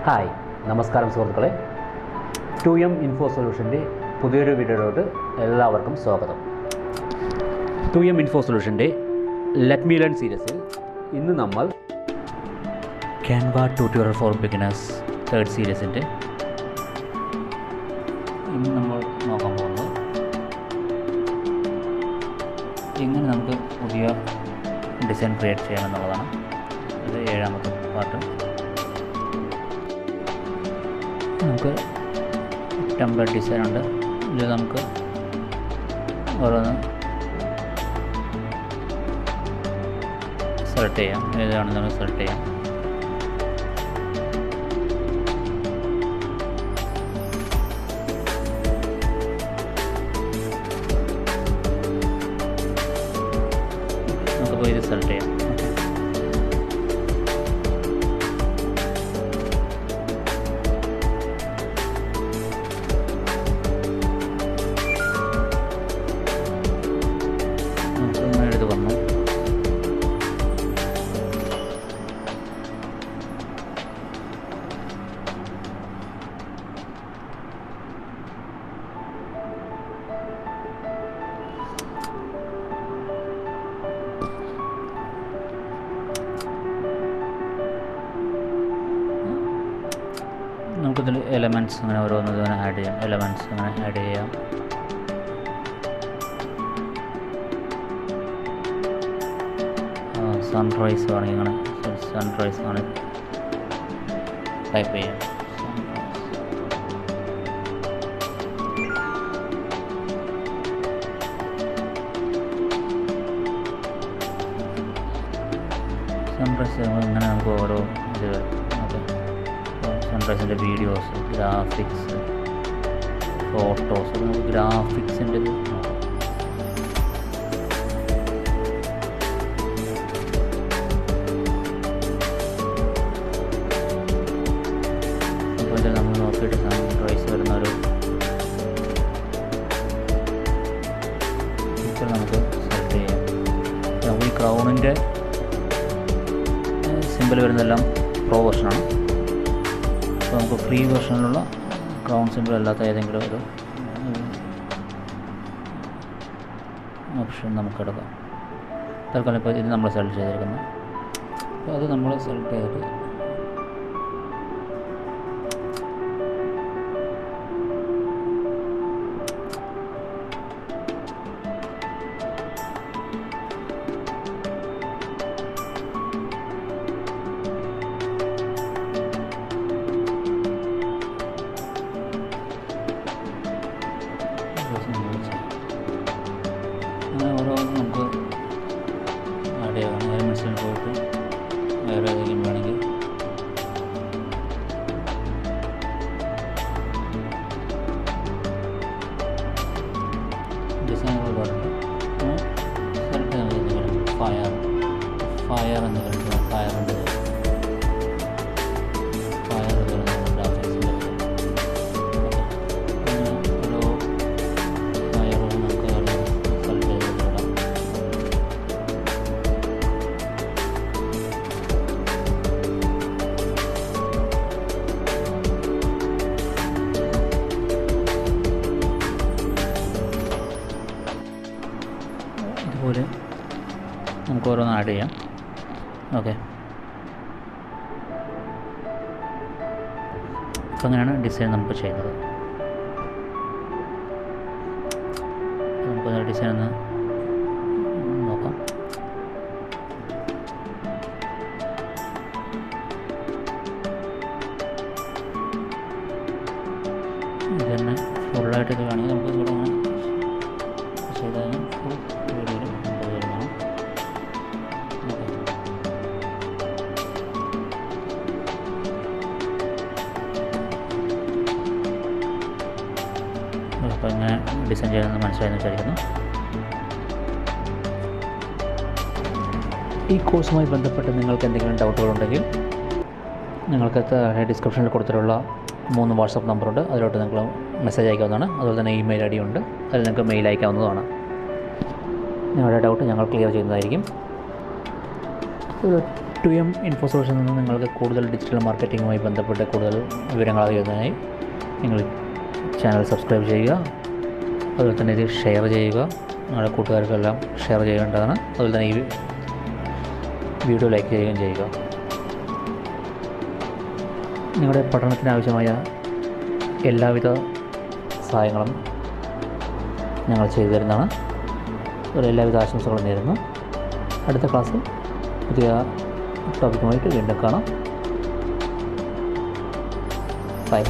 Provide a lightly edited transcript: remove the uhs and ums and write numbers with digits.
Hi, നമസ്കാരം സുഹൃത്തുക്കളെ. 2M info സൊല്യൂഷൻ്റെ പുതിയൊരു വീഡിയോയിലോട്ട് എല്ലാവർക്കും സ്വാഗതം. 2M ഇൻഫോ സൊല്യൂഷൻ്റെ ലെറ്റ് മീ ലേൺ സീരീസിൽ ഇന്ന് നമ്മൾ Canva tutorial for beginners third സീരീസിൻ്റെ ഇന്ന് നമ്മൾ നോക്കാൻ പോകുന്നത് എങ്ങനെ നമുക്ക് പുതിയ ഡിസൈൻ ക്രിയേറ്റ് ചെയ്യാമെന്നുള്ളതാണ്. ഇത് 7ാമത്തെ പാർട്ട്. നമുക്ക് ടെംപ്ലേറ്റ് ഡിസൈൻ ഉണ്ട്. ഇതിൽ നമുക്ക് ഓരോന്ന് സെലക്ട് ചെയ്യാം. ഏതാണെന്ന് സെലക്ട് ചെയ്യാം. നമുക്കിപ്പോൾ ഇത് സെലക്ട് ചെയ്യാം. ഇത് വന്നു. നമുക്കിതിൽ എലമെൻറ്റ്സ് അങ്ങനെ ഓരോന്നും ആഡ് ചെയ്യാം. എലമെൻറ്റ്സ് അങ്ങനെ ആഡ് ചെയ്യാം. സൺറൈസ് ആണെങ്കിൽ ഇങ്ങനെ സൺറൈസ് ആണ് ടൈപ്പ് ചെയ്യാം. സൺറൈസ് ഇങ്ങനെ നമുക്ക് ഓരോ ഇത് ഓക്കെ. സൺറൈസിൻ്റെ വീഡിയോസ്, ഗ്രാഫിക്സ്, ഫോട്ടോസ്. നമുക്ക് ഗ്രാഫിക്സിൻ്റെ നമ്മൾ നോക്കിയിട്ട് സൺറൈസ് വരുന്നൊരു പിക്ചർ നമുക്ക് സെലക്ട് ചെയ്യാം. നമുക്ക് ഈ ക്രൗണിൻ്റെ സിമ്പിൾ വരുന്നതെല്ലാം പ്രോ വെർഷനാണ്. അപ്പോൾ നമുക്ക് ഫ്രീ വെർഷനിലുള്ള ക്രൗൺ സിമ്പിൾ അല്ലാത്ത ഏതെങ്കിലും ഒരു ഓപ്ഷൻ നമുക്ക് എടുക്കാം. തൽക്കാലം ഇപ്പോൾ ഇത് നമ്മൾ സെലക്ട് ചെയ്തിരിക്കുന്നു. അപ്പോൾ അത് നമ്മൾ സെലക്ട് ചെയ്തിട്ട് അങ്ങനെ ഓരോന്നും നമുക്ക് ആഡ് ചെയ്യാം. എലമെൻറ്റ്സിൽ പോയിട്ട് വേറെ ഏതെങ്കിലും വേണമെങ്കിൽ ഡിസൈനുകൾ പറഞ്ഞിട്ട് സെലക്ട് ചെയ്യുന്നത് ഫയർ എന്ന് പറയുന്നത് ഫയറിൻ്റെ ഇതുപോലെ നമുക്ക് ഓരോന്ന് ആഡ് ചെയ്യാം. ഓക്കെ. അപ്പോൾ അങ്ങനെയാണ് ഡിസൈൻ നമുക്ക് ചെയ്യുന്നത്. നമുക്ക് ഡിസൈൻ ഒന്ന് നോക്കാം. ഇത് തന്നെ ഫുള്ളായിട്ട് ഇത് വേണമെങ്കിൽ നമുക്ക് ഇവിടെ അങ്ങനെ ചെയ്താൽ ഫുൾ വീഡിയോയിൽ കൊണ്ടുവരുന്നതാണ്. അപ്പോൾ ഇങ്ങനെ ഡിസൈൻ ചെയ്യുന്നത് മനസ്സിലായെന്ന് വിചാരിക്കുന്നു. ഈ കോഴ്സുമായി ബന്ധപ്പെട്ട് നിങ്ങൾക്ക് എന്തെങ്കിലും ഡൗട്ടുകളുണ്ടെങ്കിൽ നിങ്ങൾക്ക് ഡിസ്ക്രിപ്ഷനിൽ കൊടുത്തിട്ടുള്ള 3 വാട്സപ്പ് നമ്പറുണ്ട്. അതിലോട്ട് നിങ്ങൾ മെസ്സേജ് അയക്കാവുന്നതാണ്. അതുപോലെ തന്നെ ഇമെയിൽ ഐ ഡി ഉണ്ട്. അതിൽ നിങ്ങൾക്ക് മെയിൽ അയക്കാവുന്നതാണ്. നിങ്ങളുടെ ഡൗട്ട് ഞങ്ങൾ ക്ലിയർ ചെയ്യുന്നതായിരിക്കും. 2M ഇൻഫോ സൊല്യൂഷനിൽ നിന്ന് നിങ്ങൾക്ക് കൂടുതൽ ഡിജിറ്റൽ മാർക്കറ്റിങ്ങുമായി ബന്ധപ്പെട്ട് കൂടുതൽ വിവരങ്ങൾ അറിയുന്നതിനായി നിങ്ങൾ ചാനൽ സബ്സ്ക്രൈബ് ചെയ്യുക. അതുപോലെ തന്നെ ഇത് ഷെയർ ചെയ്യുക, നിങ്ങളുടെ കൂട്ടുകാർക്കെല്ലാം ഷെയർ ചെയ്യേണ്ടതാണ്. അതുപോലെ തന്നെ ഈ വീഡിയോ ലൈക്ക് ചെയ്യുകയും ചെയ്യുക. നിങ്ങളുടെ പഠനത്തിന് ആവശ്യമായ എല്ലാവിധ സഹായങ്ങളും ഞങ്ങൾ ചെയ്തു തരുന്നതാണ്. അതുപോലെ എല്ലാവിധ ആശംസകളും നേരുന്നു. അടുത്ത ക്ലാസ്സിൽ പുതിയ ടോപ്പിക്കുമായിട്ട് വീണ്ടും കാണാം. ബൈ.